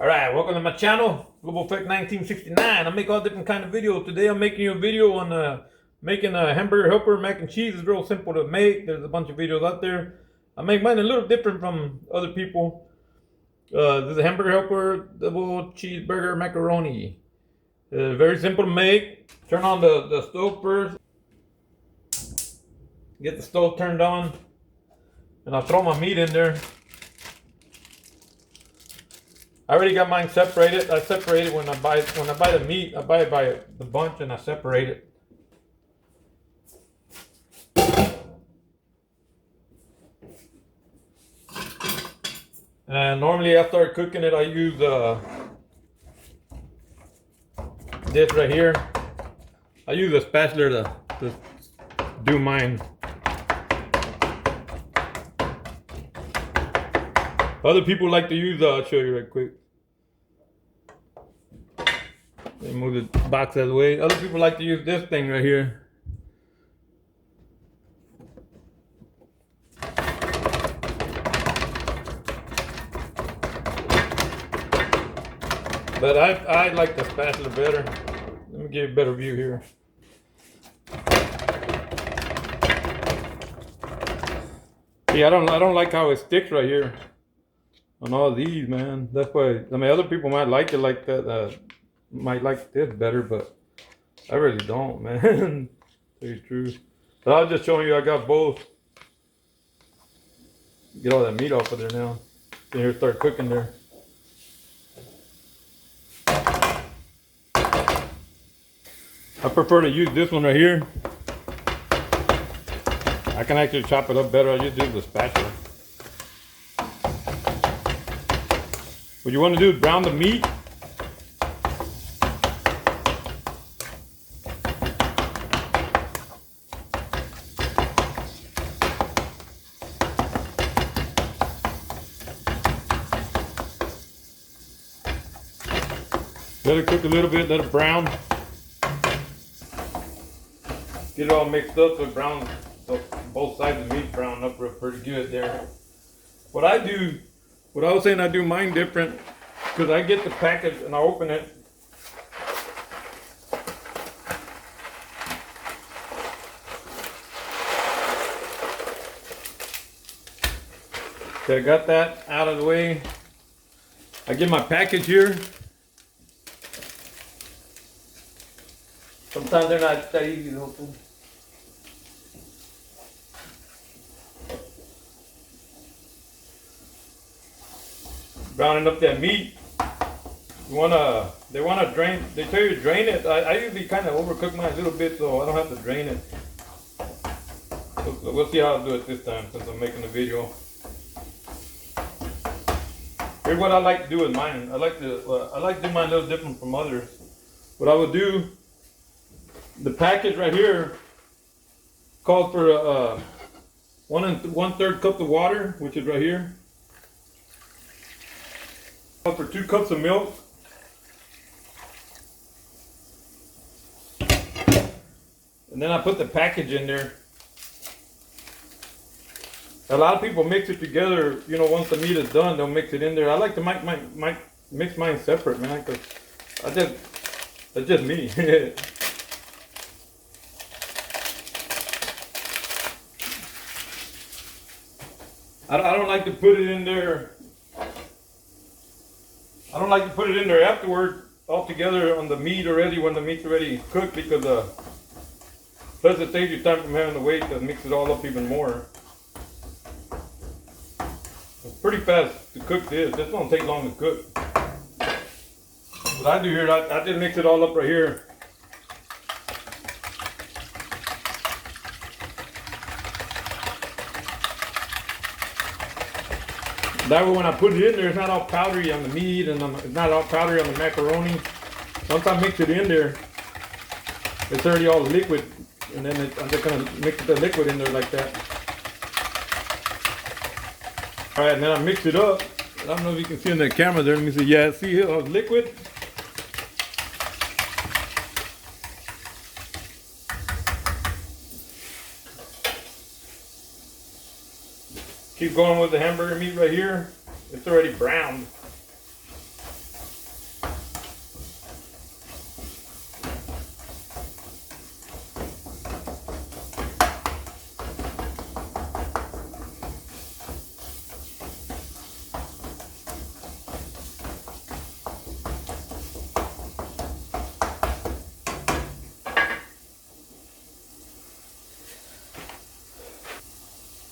Alright, welcome to my channel, Global Effect 1969. I make all different kind of videos. Today I'm making you a video on making a Hamburger Helper mac and cheese. It's real simple to make. There's a bunch of videos out there. I make mine a little different from other people. This is a Hamburger Helper Double Cheeseburger Macaroni. Very simple to make. Turn on the stove first. Get the stove turned on. And I'll throw my meat in there. I already got mine separated. I separate it when I buy the meat. I buy it by the bunch and I separate it. And normally I start cooking it. I use this right here. I use a spatula to do mine. Other people like to use, I'll show you right quick. Let me move the box out of the way. Other people like to use this thing right here. But I like the spatula better. Let me give you a better view here. See, I don't like how it sticks right here on all these, man. That's why, I mean, other people might like it like that, might like this better, but I really don't, man. Tell you the truth. But I was just showing you I got both. Get all that meat off of there now. Then here, start cooking there. I prefer to use this one right here. I can actually chop it up better. I just use the spatula. What you want to do is brown the meat. Let it cook a little bit, let it brown. Get it all mixed up so it browns, so both sides of the meat brown up pretty good there. What I was saying I do mine different, because I get the package and I open it. Okay, I got that out of the way. I get my package here. Sometimes they're not that easy to open. Browning up that meat. They wanna drain. They tell you to drain it. I usually kind of overcook mine a little bit, so I don't have to drain it. So we'll see how I'll do it this time since I'm making a video. Here's what I like to do with mine. I like to do mine a little different from others. What I would do, the package right here calls for 1/3 cup of water, which is right here. For 2 cups of milk. And then I put the package in there. A lot of people mix it together, you know, once the meat is done, they'll mix it in there. I like to mix mine separate, man, because that's just me. I don't like to put it in there. I don't like to put it in there afterward all together on the meat already when the meat's already cooked, because plus it saves you time from having to wait to mix it all up even more. It's pretty fast to cook this. This don't take long to cook. What I do here, I just mix it all up right here. That way when I put it in there, it's not all powdery on the meat and it's not all powdery on the macaroni. Once I mix it in there, it's already all liquid, and then I'm just gonna mix the liquid in there like that. All right, and then I mix it up. I don't know if you can see in the camera there. Let me see. Yeah, see here, all liquid. Keep going with the hamburger meat right here. It's already browned.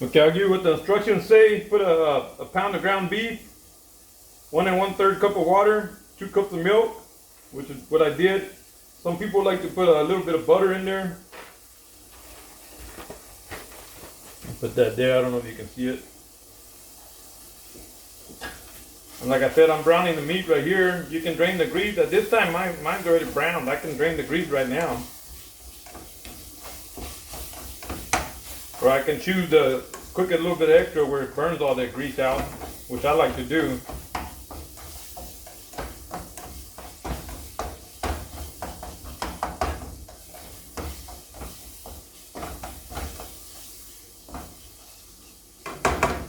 Okay, I'll give you what the instructions say. Put a pound of ground beef, 1 1/3 cup of water, 2 cups of milk, which is what I did. Some people like to put a little bit of butter in there. Put that there, I don't know if you can see it. And like I said, I'm browning the meat right here. You can drain the grease. At this time, mine's already browned. I can drain the grease right now. Or I can choose to cook it a little bit extra where it burns all that grease out, which I like to do.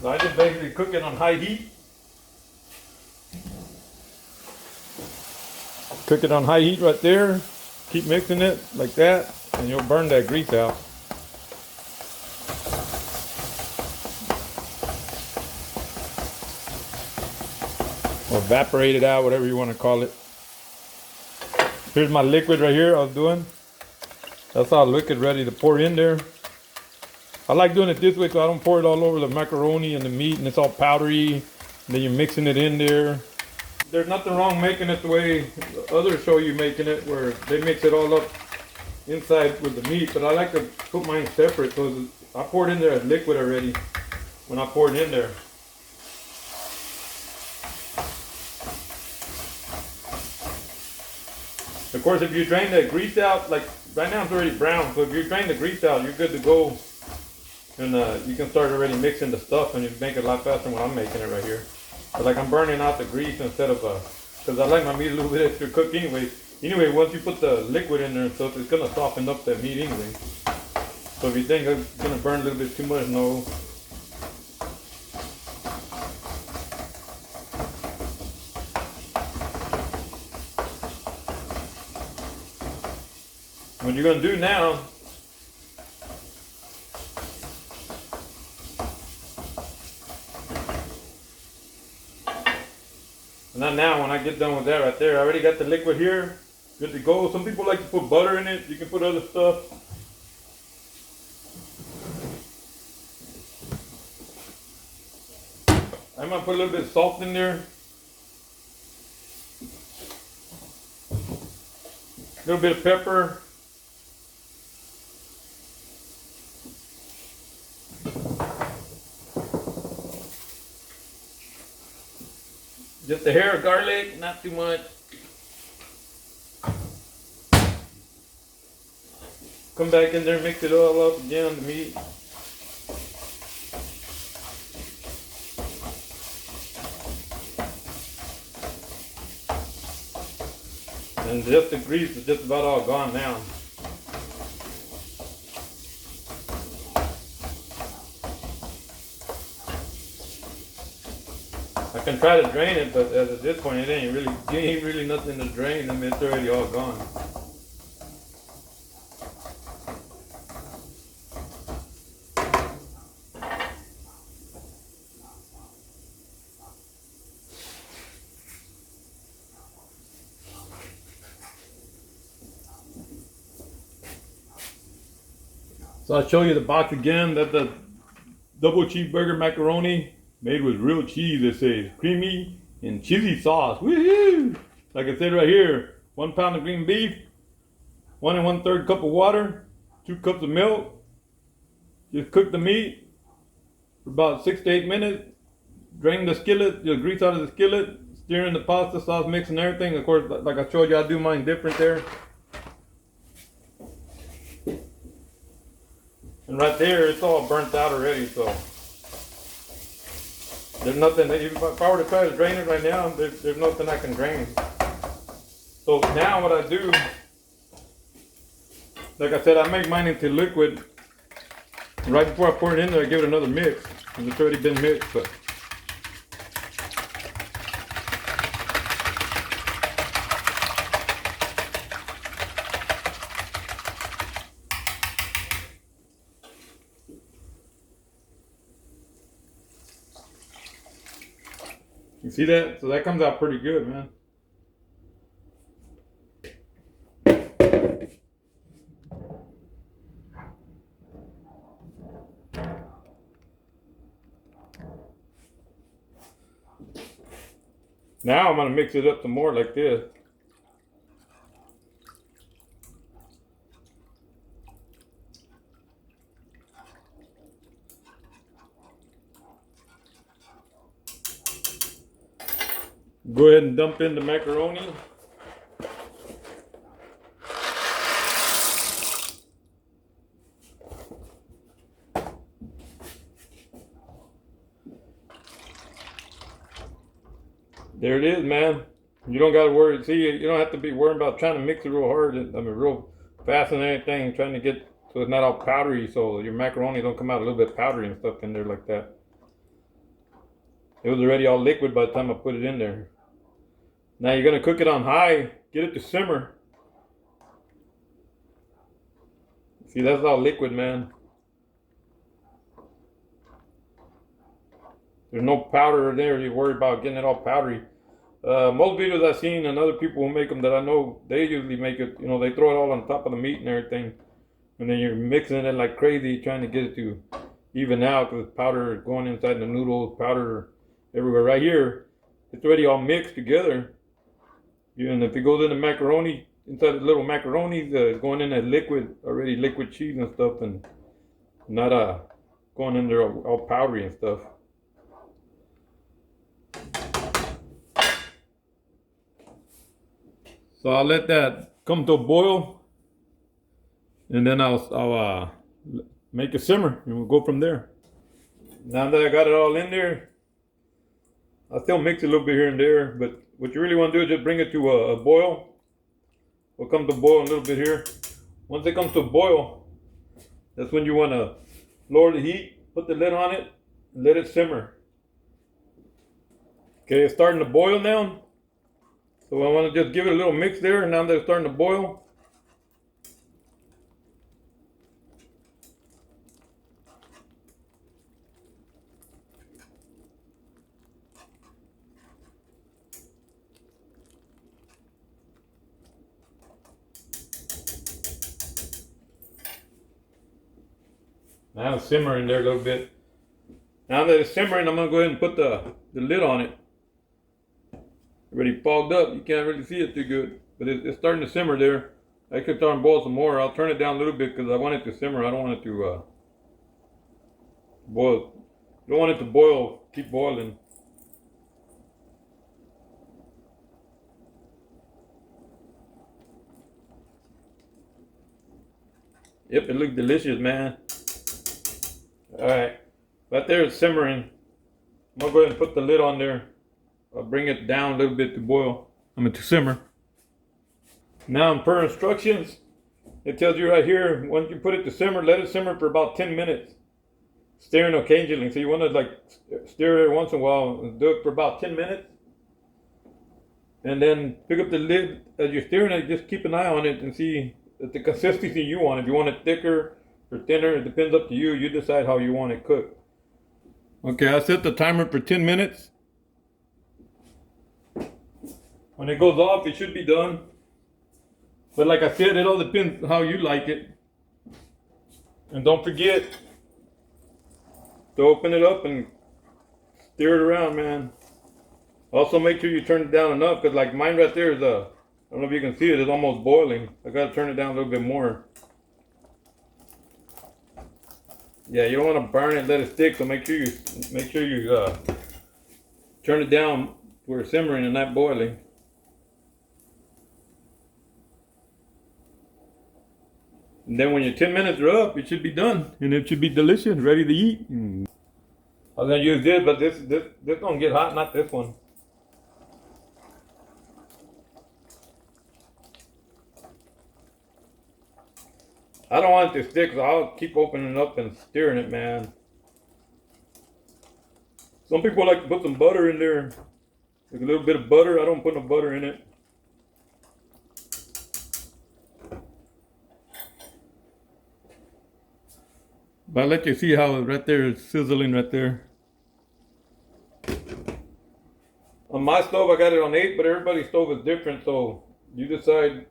So I just basically cook it on high heat. Cook it on high heat right there. Keep mixing it like that, and you'll burn that grease out. Or evaporate it out, whatever you want to call it. Here's my liquid right here I was doing. That's all liquid ready to pour in there. I like doing it this way so I don't pour it all over the macaroni and the meat and it's all powdery. And then you're mixing it in there. There's nothing wrong making it the way others show you making it, where they mix it all up inside with the meat, but I like to put mine separate, so I pour it in there as liquid already when I pour it in there. Of course, if you drain that grease out, like right now it's already brown, so if you drain the grease out, you're good to go. And you can start already mixing the stuff, and you make it a lot faster when I'm making it right here. But like I'm burning out the grease instead of, because I like my meat a little bit extra cooked anyway. Anyway, once you put the liquid in there and stuff, it's gonna soften up that meat anyway. So if you think it's gonna burn a little bit too much, no. What you're gonna do now, not now, when I get done with that right there, I already got the liquid here, good to go. Some people like to put butter in it. You can put other stuff. I might put a little bit of salt in there. A little bit of pepper. Just a hair of garlic, not too much. Come back in there, mix it all up again, the meat. And just the grease is just about all gone now. I can try to drain it, but at this point it ain't really nothing to drain. I mean, it's already all gone. So I'll show you the box again. That's the Double Cheeseburger Macaroni. Made with real cheese, it says. Creamy and cheesy sauce. Woohoo! Like I said right here, 1 pound of green beef, 1 1/3 cup of water, 2 cups of milk. Just cook the meat for about 6 to 8 minutes. Drain the skillet, the grease out of the skillet. Stir in the pasta sauce, mixing everything. Of course, like I showed you, I do mine different there. And right there, it's all burnt out already, so. There's nothing, if I were to try to drain it right now, there's nothing I can drain. So now what I do, like I said, I make mine into liquid. Right before I pour it in there, I give it another mix. And it's already been mixed, but. You see that? So that comes out pretty good, man. Now I'm gonna mix it up some more like this. Go ahead and dump in the macaroni. There it is, man. You don't gotta worry. See, you don't have to be worrying about trying to mix it real hard. I mean, real fast and everything. Trying to get so it's not all powdery, so your macaroni don't come out a little bit powdery and stuff in there like that. It was already all liquid by the time I put it in there. Now you're gonna cook it on high. Get it to simmer. See, that's all liquid, man. There's no powder there. You worry about getting it all powdery. Most videos I've seen and other people who make them that I know, they usually make it, you know, they throw it all on top of the meat and everything. And then you're mixing it like crazy, trying to get it to even out because powder going inside the noodles, powder everywhere. Right here, it's already all mixed together. And if it goes in the macaroni, inside the little macaronis, it's going in as liquid, already liquid cheese and stuff, and not going in there all powdery and stuff. So I'll let that come to a boil, and then I'll make it simmer, and we'll go from there. Now that I got it all in there, I still mix it a little bit here and there, but what you really want to do is just bring it to a boil. It'll come to a boil a little bit here. Once it comes to a boil, that's when you want to lower the heat, put the lid on it, and let it simmer. Okay, it's starting to boil now. So I want to just give it a little mix there. Now that it's starting to boil. Now it's simmering there a little bit. Now that it's simmering, I'm going to go ahead and put the lid on it. Already fogged up, you can't really see it too good, but it's starting to simmer there. I could start and boil some more. I'll turn it down a little bit because I want it to simmer. I don't want it to boil. You don't want it to boil, keep boiling. Yep, it looks delicious, man. Alright, right there it's simmering. I'm gonna go ahead and put the lid on there. I'll bring it down a little bit to boil. To simmer. Now per instructions, it tells you right here, once you put it to simmer, let it simmer for about 10 minutes. Stirring occasionally. So you want to like stir it every once in a while and do it for about 10 minutes. And then pick up the lid as you're stirring it, just keep an eye on it and see the consistency you want. If you want it thicker or thinner, it depends up to you. You decide how you want it cooked. Okay, I set the timer for 10 minutes. When it goes off, it should be done. But like I said, it all depends how you like it. And don't forget to open it up and stir it around, man. Also make sure you turn it down enough, because like mine right there is I don't know if you can see it, it's almost boiling. I gotta turn it down a little bit more. Yeah, you don't want to burn it, let it stick, so make sure you turn it down where it's simmering and not boiling. And then when your 10 minutes are up, it should be done. And it should be delicious, ready to eat. I was going to use this, but this don't get hot, not this one. I don't want it to stick, so I'll keep opening it up and stirring it, man. Some people like to put some butter in there. Like a little bit of butter. I don't put no butter in it. But I'll let you see how right there is sizzling right there. On my stove, I got it on 8, but everybody's stove is different, so you decide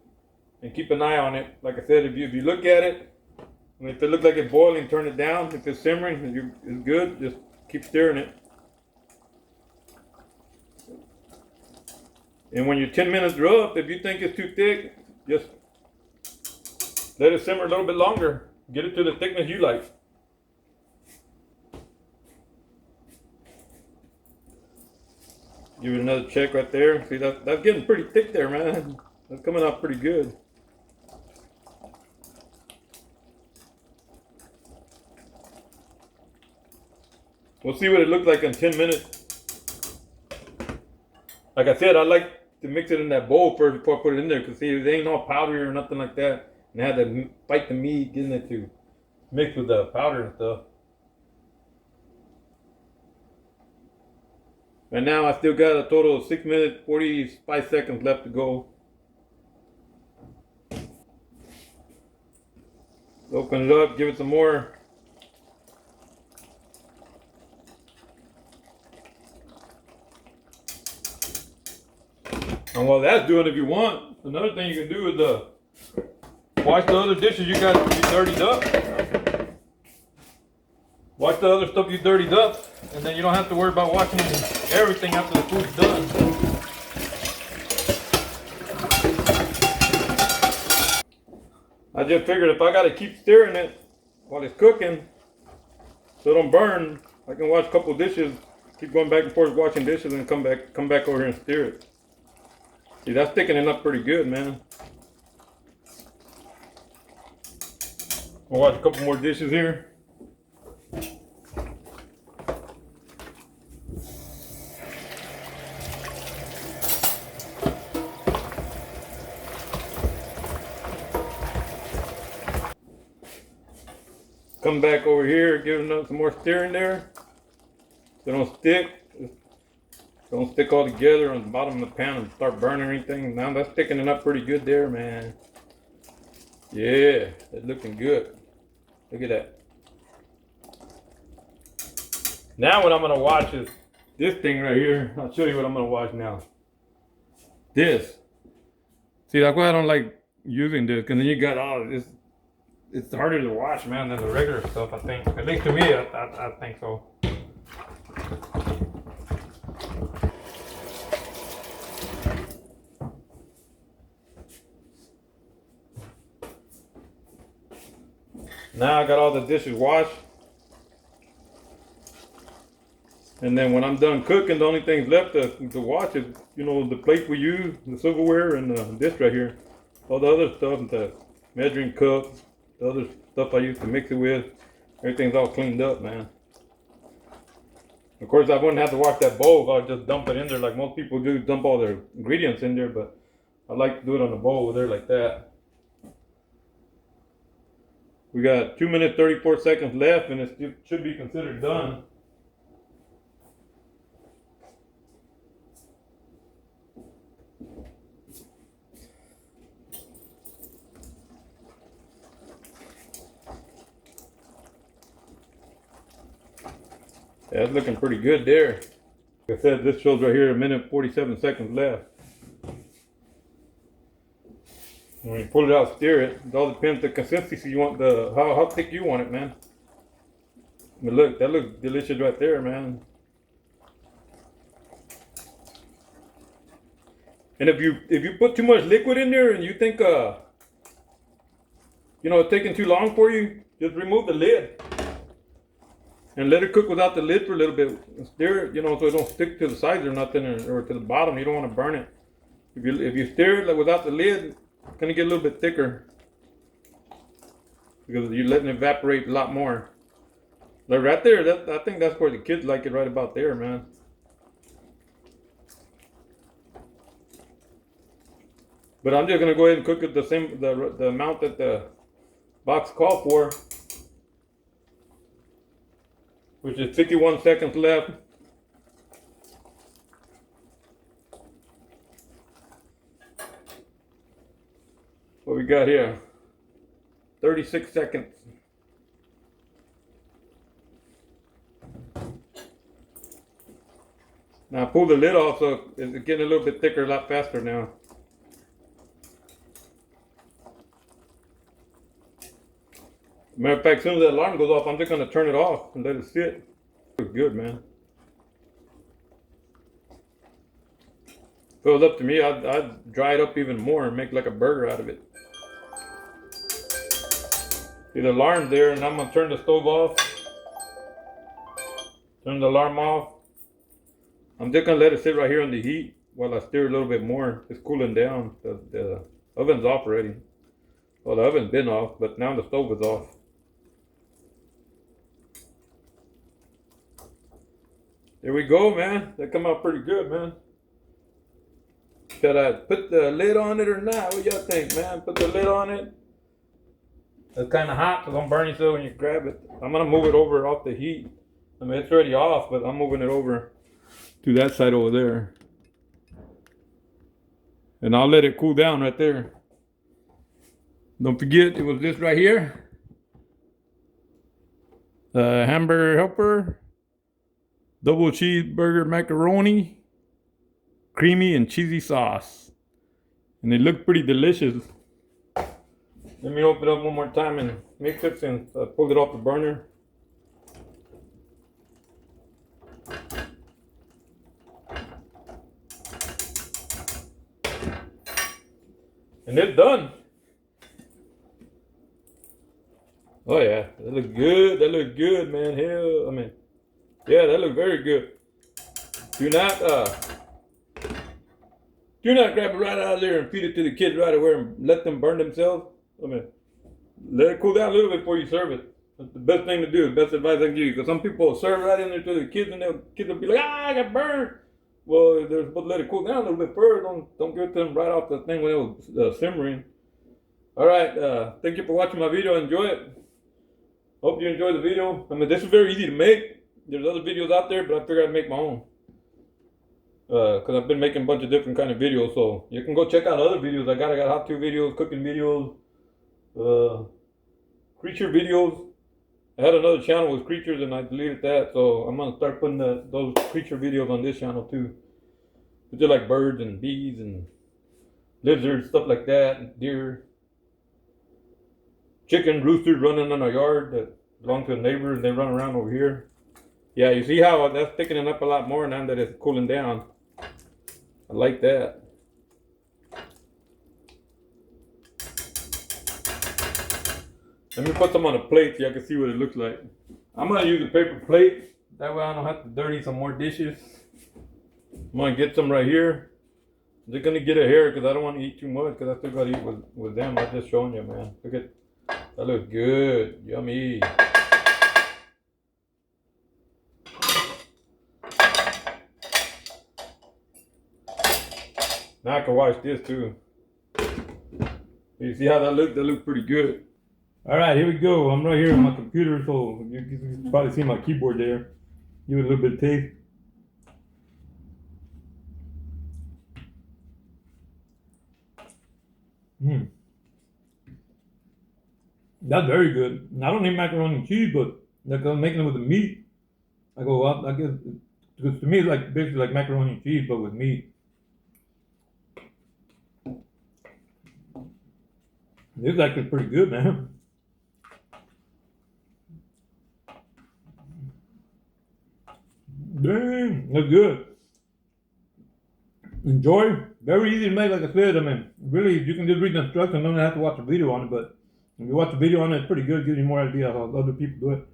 and keep an eye on it. Like I said, if you look at it, and if it looks like it's boiling, turn it down. If it's simmering, it's good, just keep stirring it. And when your 10 minutes are up, if you think it's too thick, just let it simmer a little bit longer. Get it to the thickness you like. Give it another check right there. See, that's getting pretty thick there, man. That's coming out pretty good. We'll see what it looks like in 10 minutes. Like I said, I like to mix it in that bowl first before I put it in there, because see, it ain't all powdery or nothing like that. And I had to fight the meat, getting it to mix with the powder and stuff. And now I still got a total of 6 minutes, 45 seconds left to go. Open it up, give it some more. And while that's doing, if you want, another thing you can do is wash the other dishes you got dirtied up. Wash the other stuff you dirtied up, and then you don't have to worry about washing everything after the food's done. I just figured if I gotta keep stirring it while it's cooking, so it don't burn, I can wash a couple of dishes, keep going back and forth washing dishes, and come back over here and stir it. See, that's thickening up pretty good, man. We'll wash a couple more dishes here. Come back over here, give it some more stirring there. So don't stick. Don't stick all together on the bottom of the pan and start burning or anything. Now that's thickening up pretty good there, man. Yeah, that's looking good. Look at that. Now what I'm gonna watch is this thing right here. I'll show you what I'm gonna watch now. This. See, that's why I don't like using this, because then you got all this. It's harder to wash, man, than the regular stuff, I think. At least to me, I think so. Now I got all the dishes washed. And then when I'm done cooking, the only things left to wash is, you know, the plate we use, the silverware, and this right here. All the other stuff, the measuring cup, the other stuff I used to mix it with, everything's all cleaned up, man. Of course, I wouldn't have to wash that bowl. I'd just dump it in there like most people do, dump all their ingredients in there, but I like to do it on the bowl over there like that. We got 2 minutes, 34 seconds left, and it should be considered done. Yeah, it's looking pretty good there. Like I said, this shows right here 1 minute 47 seconds left. When you pull it out, stir it. It all depends the consistency you want, how thick you want it, man. But look, that looks delicious right there, man. And if you put too much liquid in there and you think you know, it's taking too long for you, just remove the lid. And let it cook without the lid for a little bit. Stir it, you know, so it don't stick to the sides or nothing, or to the bottom. You don't want to burn it. If you stir it like without the lid, it's gonna get a little bit thicker because you're letting it evaporate a lot more. Like right there, I think that's where the kids like it, right about there, man. But I'm just gonna go ahead and cook it the amount that the box called for, which is 51 seconds left. What we got here? 36 seconds. Now pull the lid off, so it's getting a little bit thicker, a lot faster now. Matter of fact, as soon as that alarm goes off, I'm just gonna turn it off and let it sit. Looks good, man. If it was up to me, I'd dry it up even more and make like a burger out of it. See, the alarm's there, and I'm gonna turn the stove off. Turn the alarm off. I'm just gonna let it sit right here on the heat while I stir a little bit more. It's cooling down. The oven's off already. Well, the oven's been off, but now the stove is off. There we go, man. That come out pretty good, man. Should I put the lid on it or not? What y'all think, man? Put the lid on it. It's kind of hot, so don't burn yourself when you grab it. I'm gonna move it over off the heat. I mean, it's already off, but I'm moving it over to that side over there. And I'll let it cool down right there. Don't forget, it was this right here. Hamburger Helper. Double Cheeseburger Macaroni. Creamy and cheesy sauce. And they look pretty delicious. Let me open it up one more time and mix it since I pulled it off the burner. And it's done. Oh yeah, that looks good. That looks good, man. Hell, I mean, yeah, that looks very good. Do not grab it right out of there and feed it to the kids right away and let them burn themselves. I mean, let it cool down a little bit before you serve it. That's the best thing to do. The best advice I can give you. Because some people will serve right in there to the kids, and the kids will be like, I got burned. Well, they're supposed to let it cool down a little bit first. Don't give it to them right off the thing when it was simmering. All right. Thank you for watching my video. Enjoy it. Hope you enjoyed the video. I mean, this is very easy to make. There's other videos out there, but I figured I'd make my own. Because I've been making a bunch of different kind of videos. So you can go check out other videos. I got how-to videos, cooking videos, creature videos. I had another channel with creatures and I deleted that, so I'm gonna start putting those creature videos on this channel too. Which are like birds and bees and lizards, stuff like that, and deer, chicken, roosters running in our yard that belong to the neighbors. They run around over here. Yeah, you see how that's thickening up a lot more now that it's cooling down. I like that. Let me put them on a plate so y'all can see what it looks like. I'm gonna use a paper plate. That way I don't have to dirty some more dishes. I'm gonna get some right here. I'm just gonna get a hair because I don't want to eat too much because I still gotta eat with them. I'm just showing you, man. Look at that, looks good. Yummy. Now I can wash this too. You see how that looks? That looks pretty good. All right, here we go. I'm right here on my computer, so you can probably see my keyboard there. Give it a little bit of taste. That's very good. I don't need macaroni and cheese, but like I'm making it with the meat. I go, well, I guess, because to me it's like basically like macaroni and cheese, but with meat. This is actually pretty good, man. Dang, that's good. Enjoy. Very easy to make, like I said. I mean, really, you can just read the instructions. Don't have to watch a video on it, but if you watch a video on it, it's pretty good. It gives you more idea how other people do it.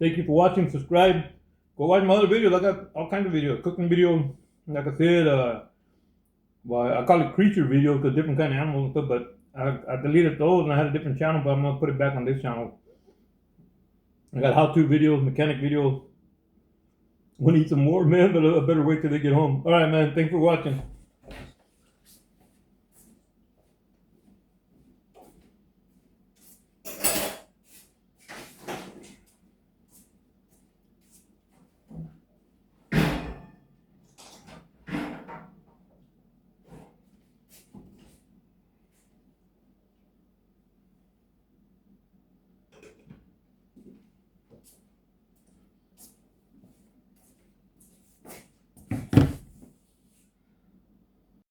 Thank you for watching. Subscribe. Go watch my other videos. I got all kinds of videos. Cooking videos. Like I said, well, I call it creature videos because different kind of animals and stuff, but I deleted those and I had a different channel, but I'm going to put it back on this channel. I got how-to videos, mechanic videos. Want to eat some more, man, but I better wait till they get home. All right, man. Thanks for watching.